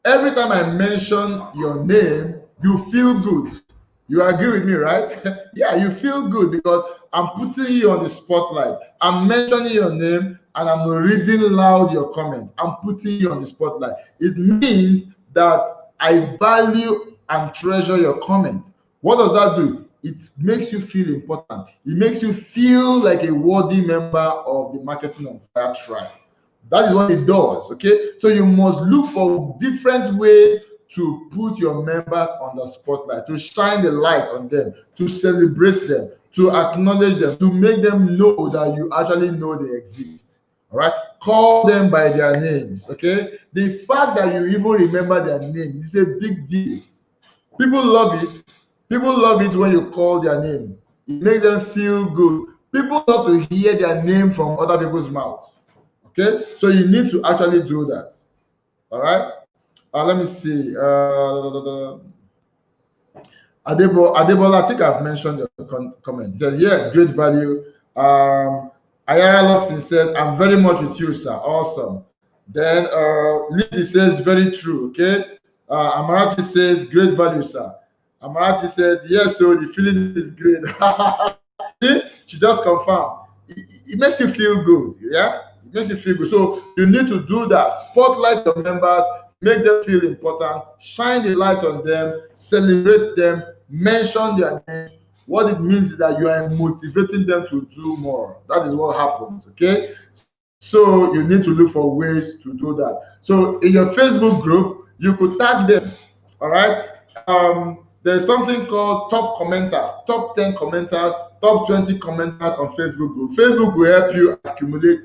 Every time I mention your name, you feel good. You agree with me, right? Yeah, you feel good because I'm putting you on the spotlight. I'm mentioning your name and I'm reading loud your comment. I'm putting you on the spotlight. It means that I value and treasure your comment. What does that do? It makes you feel important. It makes you feel like a worthy member of the Marketing on Fire tribe. That is what it does. Okay, so you must look for different ways to put your members on the spotlight, to shine the light on them, to celebrate them, to acknowledge them, to make them know that you actually know they exist. All right, call them by their names. Okay, the fact that you even remember their name is a big deal. People love it. People love it when you call their name. It makes them feel good. People love to hear their name from other people's mouths. Okay, so you need to actually do that. All right. Let me see. Adebola, I think I've mentioned your comment. He says, yes, great value. Ayara Luxin says, I'm very much with you, sir. Awesome. Then Lizzie says, very true. Okay. Amarachi says, great value, sir. Amarachi says, yes, so the feeling is great. She just confirmed. It makes you feel good. Yeah. It makes you feel good. So you need to do that. Spotlight your members. Make them feel important, shine the light on them, celebrate them, mention their names. What it means is that you are motivating them to do more. That is what happens, okay? So you need to look for ways to do that. So in your Facebook group, you could tag them, all right? There's something called top commenters, top 10 commenters, top 20 commenters on Facebook group. Facebook will help you accumulate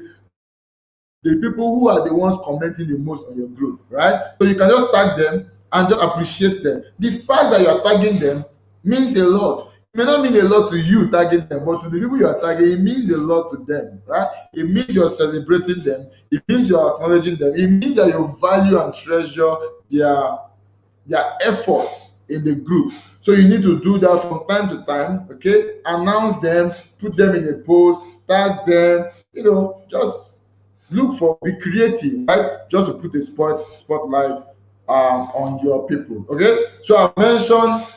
the people who are the ones commenting the most on your group, right? So you can just tag them and just appreciate them. The fact that you are tagging them means a lot. may not mean a lot to you tagging them, but to the people you are tagging, it means a lot to them, right? It means you're celebrating them. It means you're acknowledging them. It means that you value and treasure their effort in the group. So you need to do that from time to time, okay? Announce them, put them in a post, tag them, just look for, be creative, right? Just to put a spotlight on your people, okay? So I mentioned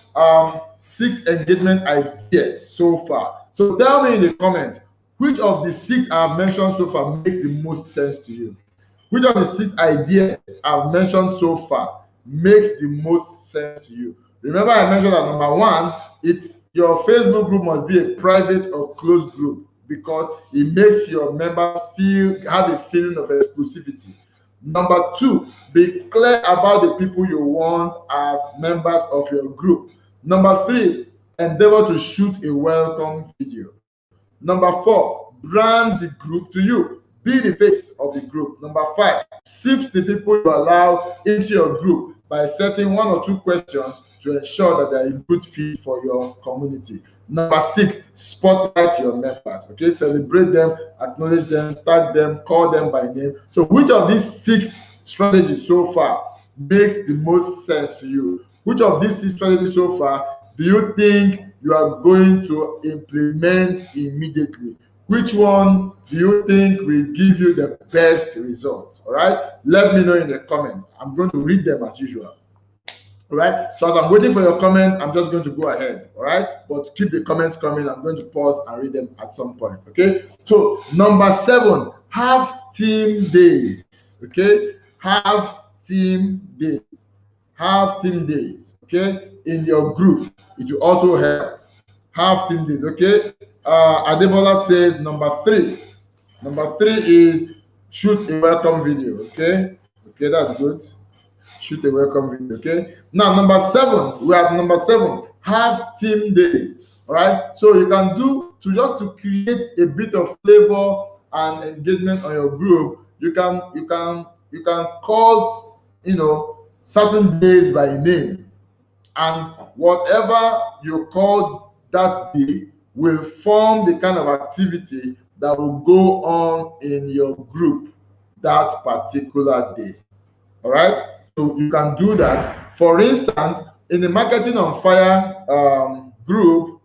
6 engagement ideas so far. So tell me in the comment, which of the 6 I've mentioned so far makes the most sense to you? Which of the 6 ideas I've mentioned so far makes the most sense to you? Remember, I mentioned that number 1, your Facebook group must be a private or closed group because it makes your members have a feeling of exclusivity. Number 2, be clear about the people you want as members of your group. Number 3, endeavor to shoot a welcome video. Number 4, brand the group to you. Be the face of the group. Number 5, sift the people you allow into your group by setting 1 or 2 questions to ensure that they are a good fit for your community. Number 6, spotlight your members. Okay, celebrate them, acknowledge them, tag them, call them by name. So, which of these 6 strategies so far makes the most sense to you? Which of these 6 strategies so far do you think you are going to implement immediately? Which one do you think will give you the best results? All right, let me know in the comments. I'm going to read them as usual. All right, so as I'm waiting for your comment, I'm just going to go ahead. All right, but keep the comments coming. I'm going to pause and read them at some point. Okay, so number 7, have team days. Okay, have team days. Have team days. Okay, in your group, it will also help. Have team days. Okay, Adebola says number 3. Number 3 is shoot a welcome video. Okay, that's good. Shoot a welcome video. Okay, now number 7, we have number 7, have team days. All right, so you can do to create a bit of flavor and engagement on your group. You can call certain days by name, and whatever you call that day will form the kind of activity that will go on in your group that particular day. All right, so you can do that. For instance, in the Marketing on Fire group,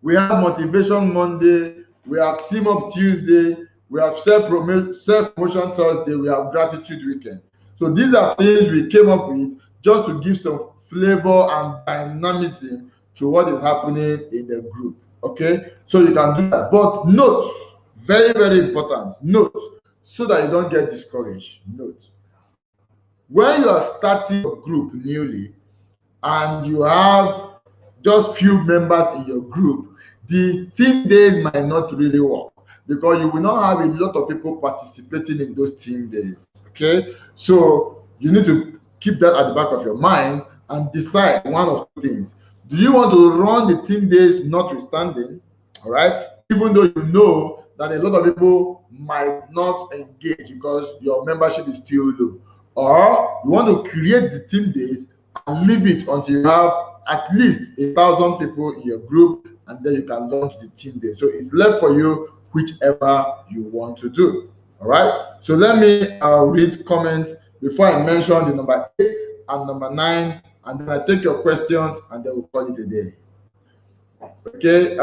we have Motivation Monday, we have Team Up Tuesday, we have Self-Promotion Thursday, we have Gratitude Weekend. So these are things we came up with just to give some flavor and dynamism to what is happening in the group. Okay, so you can do that. But note, very, very important, note, so that you don't get discouraged. Note, when you are starting a group newly and you have just few members in your group, the team days might not really work because you will not have a lot of people participating in those team days. Okay, so you need to keep that at the back of your mind and decide one of 2 things. Do you want to run the team days notwithstanding? All right, even though you know that a lot of people might not engage because your membership is still low, or you want to create the team days and leave it until you have at least 1,000 people in your group, and then you can launch the team day. So it's left for you, whichever you want to do. All right, so let me read comments before I mention the number 8 and number 9, and then I take your questions, and then we'll call it a day. Okay,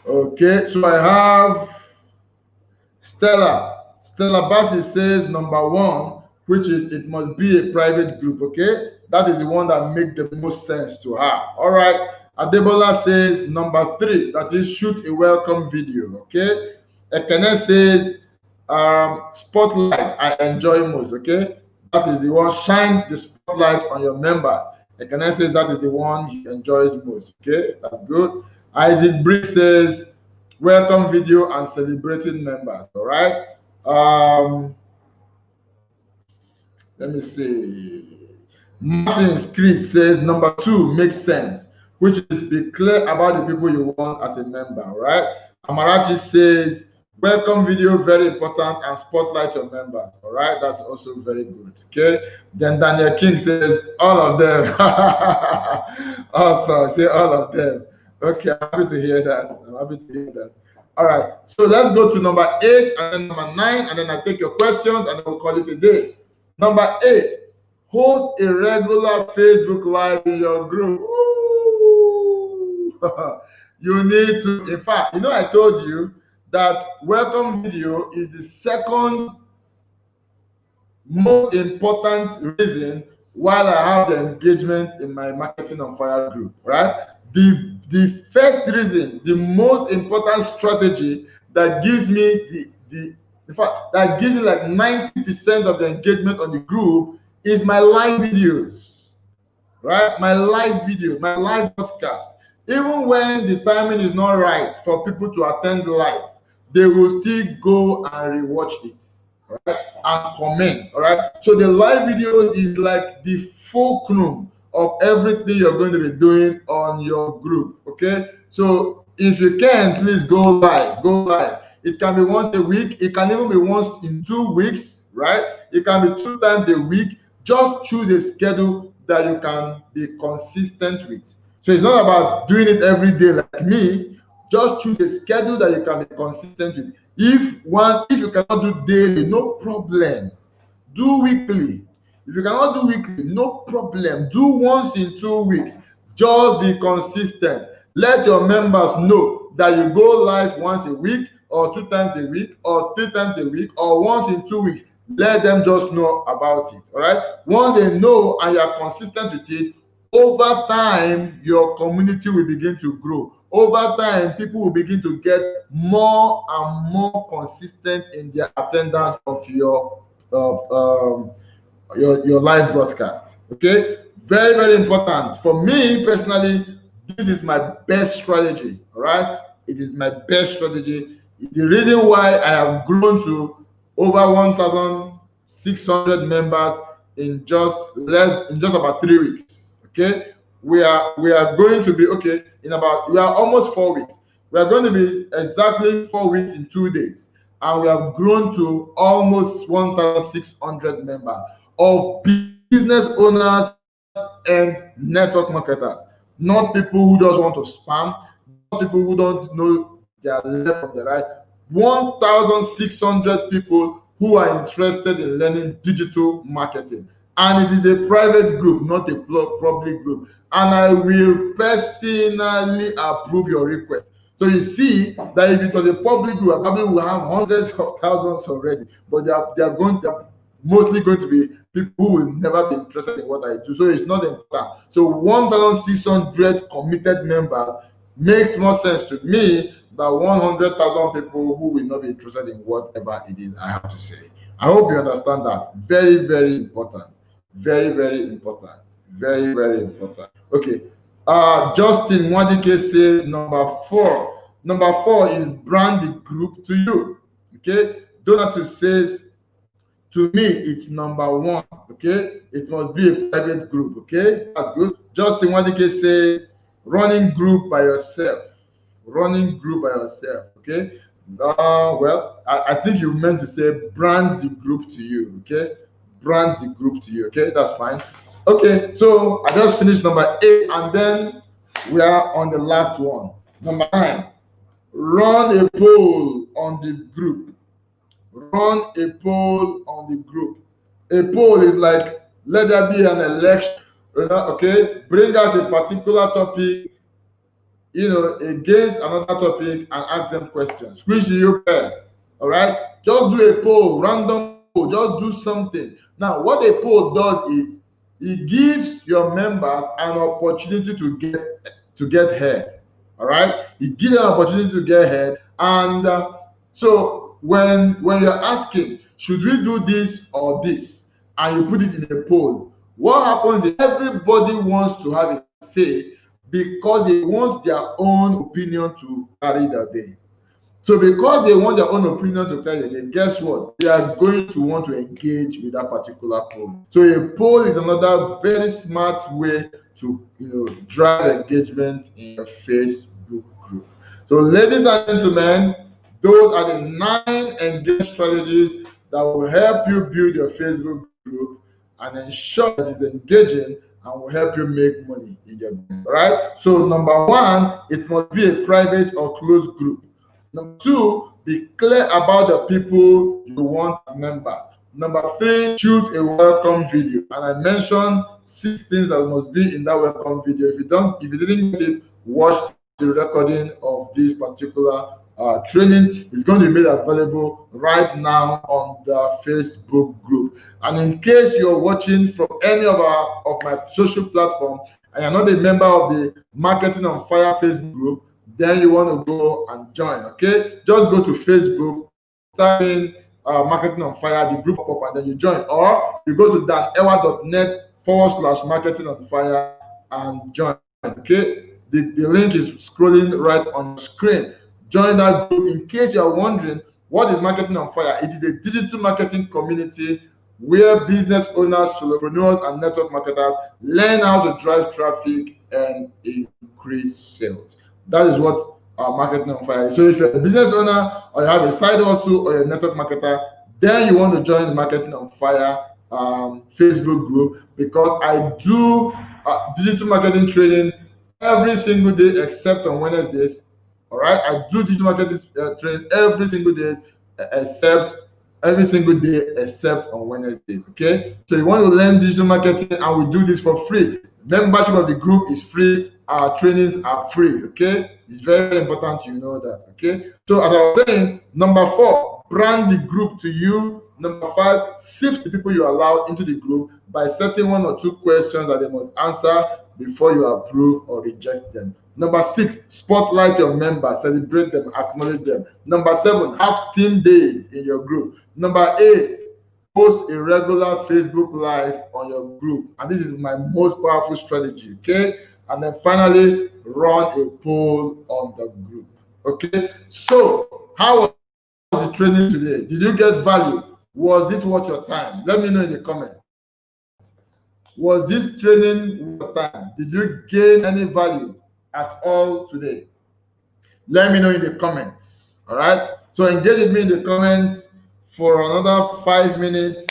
okay, so I have Stella Bassi says number 1, which is it must be a private group. Okay, that is the one that makes the most sense to her. All right, Adebola says number 3, that is shoot a welcome video. Okay, Ekene says spotlight I enjoy most. Okay, that is the one, shine the spotlight on your members. Ekene says that is the one he enjoys most. Okay, that's good. Isaac Brick says welcome video and celebrating members. All right, let me see. Martin Chris says number 2 makes sense, which is be clear about the people you want as a member. All right, Amarachi says Welcome video, very important, and spotlight your members. All right, that's also very good. Okay, then Daniel King says all of them. Awesome, say all of them. Okay, I'm happy to hear that. I'm happy to hear that. All right, so let's go to number 8 and then number 9, and then I take your questions and then we'll call it a day. Number 8, host a regular Facebook Live in your group. You need to, in fact, I told you that welcome video is the second most important reason why I have the engagement in my Marketing on Fire group, right? The first reason, the most important strategy that gives me in fact, that gives me like 90% of the engagement on the group is my live videos, right? My live video, my live podcast. Even when the timing is not right for people to attend live, they will still go and rewatch it, all right, and comment, all right. So the live videos is like the fulcrum of everything you're going to be doing on your group, okay? So if you can, please go live, go live. It can be once a week, it can even be once in 2 weeks, right? It can be 2 times a week. Just choose a schedule that you can be consistent with. So it's not about doing it every day like me. Just choose a schedule that you can be consistent with. If you cannot do daily, no problem. Do weekly. If you cannot do weekly, no problem. Do once in 2 weeks. Just be consistent. Let your members know that you go live once a week, or 2 times a week, or 3 times a week, or once in 2 weeks. Let them just know about it. All right. Once they know and you are consistent with it, over time, your community will begin to grow. Over time, people will begin to get more and more consistent in their attendance of your live broadcast. Okay, very, very important. For me personally, this is my best strategy. All right, it is my best strategy. It's the reason why I have grown to over 1,600 members in just about 3 weeks. Okay, we are going to be we are almost 4 weeks. We are going to be exactly 4 weeks in 2 days, and we have grown to almost 1,600 members of business owners and network marketers, not people who just want to spam, not people who don't know their left from the right. 1,600 people who are interested in learning digital marketing. And it is a private group, not a public group. And I will personally approve your request. So you see that if it was a public group, I probably will have hundreds of thousands already. But they're mostly going to be people who will never be interested in what I do. So it's not important. So 1,600 committed members makes more sense to me than 100,000 people who will not be interested in whatever it is I have to say. I hope you understand that. Very, very important. Very, very important. Very, very important. Okay. Justin Mwadike says number 4. Number 4 is brand the group to you. Okay. Donatus says, to me, it's number 1. Okay. It must be a private group. Okay. That's good. Justin Mwadike says, running group by yourself. Running group by yourself. Okay. Well, I think you meant to say brand the group to you. Okay. Brand the group to you. Okay, that's fine. Okay, so I just finished number 8, and then we are on the last one. Number 9, run a poll on the group. Run a poll on the group. A poll is like, let there be an election. Okay, bring out a particular topic, against another topic, and ask them questions. Which do you prefer? All right, just do a poll, random. Just do something. Now, what a poll does is it gives your members an opportunity to get heard. All right, it gives them an opportunity to get heard. And so when you're asking, should we do this or this, and you put it in a poll, what happens is everybody wants to have a say because they want their own opinion to carry the day. So because they want their own opinion to carry the day, guess what? They are going to want to engage with that particular poll. So a poll is another very smart way to drive engagement in your Facebook group. So ladies and gentlemen, Those are the 9 engagement strategies that will help you build your Facebook group and ensure that it's engaging and will help you make money in your business. All right. So number 1, it must be a private or closed group. Number 2, be clear about the people you want as members. Number 3, shoot a welcome video. And I mentioned 6 things that must be in that welcome video. If you didn't get it, watch the recording of this particular training. Is going to be made available right now on the Facebook group. And in case you're watching from any of my social platform and you're not a member of the Marketing on Fire Facebook group, then you want to go and join. Okay, just go to Facebook, type in Marketing on Fire, the group pop up, and then you join. Or you go to danewa.net/marketing on fire and join. Okay, the link is scrolling right on the screen. Join that group. In case you are wondering what is Marketing on Fire, it is a digital marketing community where business owners, solopreneurs, and network marketers learn how to drive traffic and increase sales. That is what Marketing on Fire is. So if you're a business owner or you have a side hustle or you're a network marketer, then you want to join the Marketing on Fire Facebook group, because I do digital marketing training every single day except on Wednesdays. All right, I do digital marketing training every single day except on Wednesdays. Okay, so you want to learn digital marketing, and we do this for free. Membership of the group is free. Our trainings are free. Okay, it's very important you know that. Okay, so as I was saying, number 4, brand the group to you. Number 5, sift the people you allow into the group by setting 1 or 2 questions that they must answer before you approve or reject them. Number 6, spotlight your members, celebrate them, acknowledge them. Number 7, have team days in your group. Number 8, post a regular Facebook Live on your group. And this is my most powerful strategy. Okay, and then finally, run a poll on the group. Okay, so how was the training today? Did you get value? Was it worth your time? Let me know in the comments. Was this training worth your time? Did you gain any value at all today? Let me know in the comments. All right, so engage with me in the comments for another 5 minutes,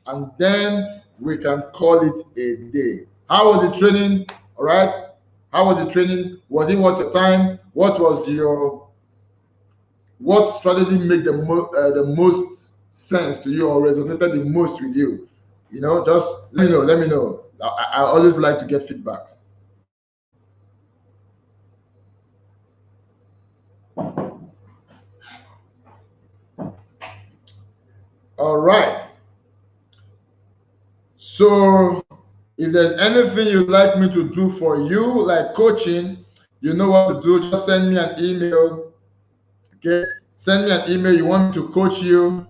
and then we can call it a day. How was the training? All right, how was the training? Was it worth your time? What strategy made the most sense to you or resonated the most with you? You know, just let me know. I always like to get feedbacks. All right, so if there's anything you'd like me to do for you, like coaching, you know what to do. Just send me an email. Okay, send me an email. You want me to coach you,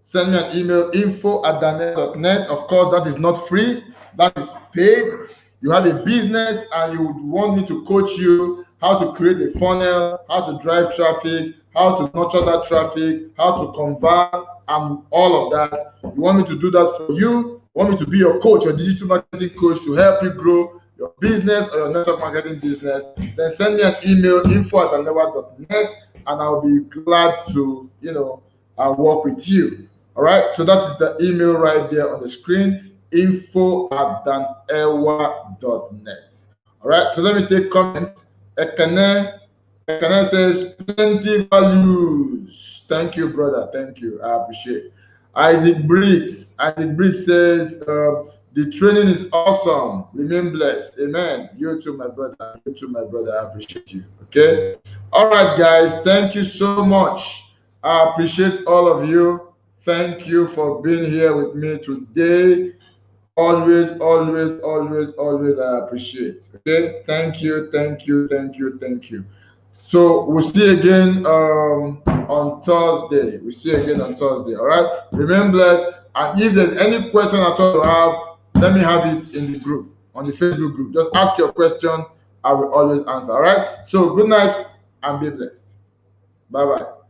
send me an email, info@danewa.net. Of course, that is not free, that is paid. You have a business and you would want me to coach you how to create a funnel, how to drive traffic, how to nurture that traffic, how to convert, and all of that. You want me to do that for you? Want me to be your coach, your digital marketing coach, to help you grow your business or your network marketing business? Then send me an email, info@danewa.net, and I'll be glad to work with you. All right, so that is the email right there on the screen, info@danewa.net. All right, so let me take comments. Ekene says, plenty values. Thank you, brother. Thank you. I appreciate. Isaac Briggs says, the training is awesome. Remain blessed. Amen. You too, my brother. You too, my brother. I appreciate you. Okay. All right, guys. Thank you so much. I appreciate all of you. Thank you for being here with me today. Always, always, always, always, I appreciate. Okay. Thank you. Thank you. Thank you. Thank you. So we'll see you again on Thursday. All right. Remain blessed. And if there's any question at all you have, let me have it in the group, on the Facebook group. Just ask your question. I will always answer. All right. So good night and be blessed. Bye-bye.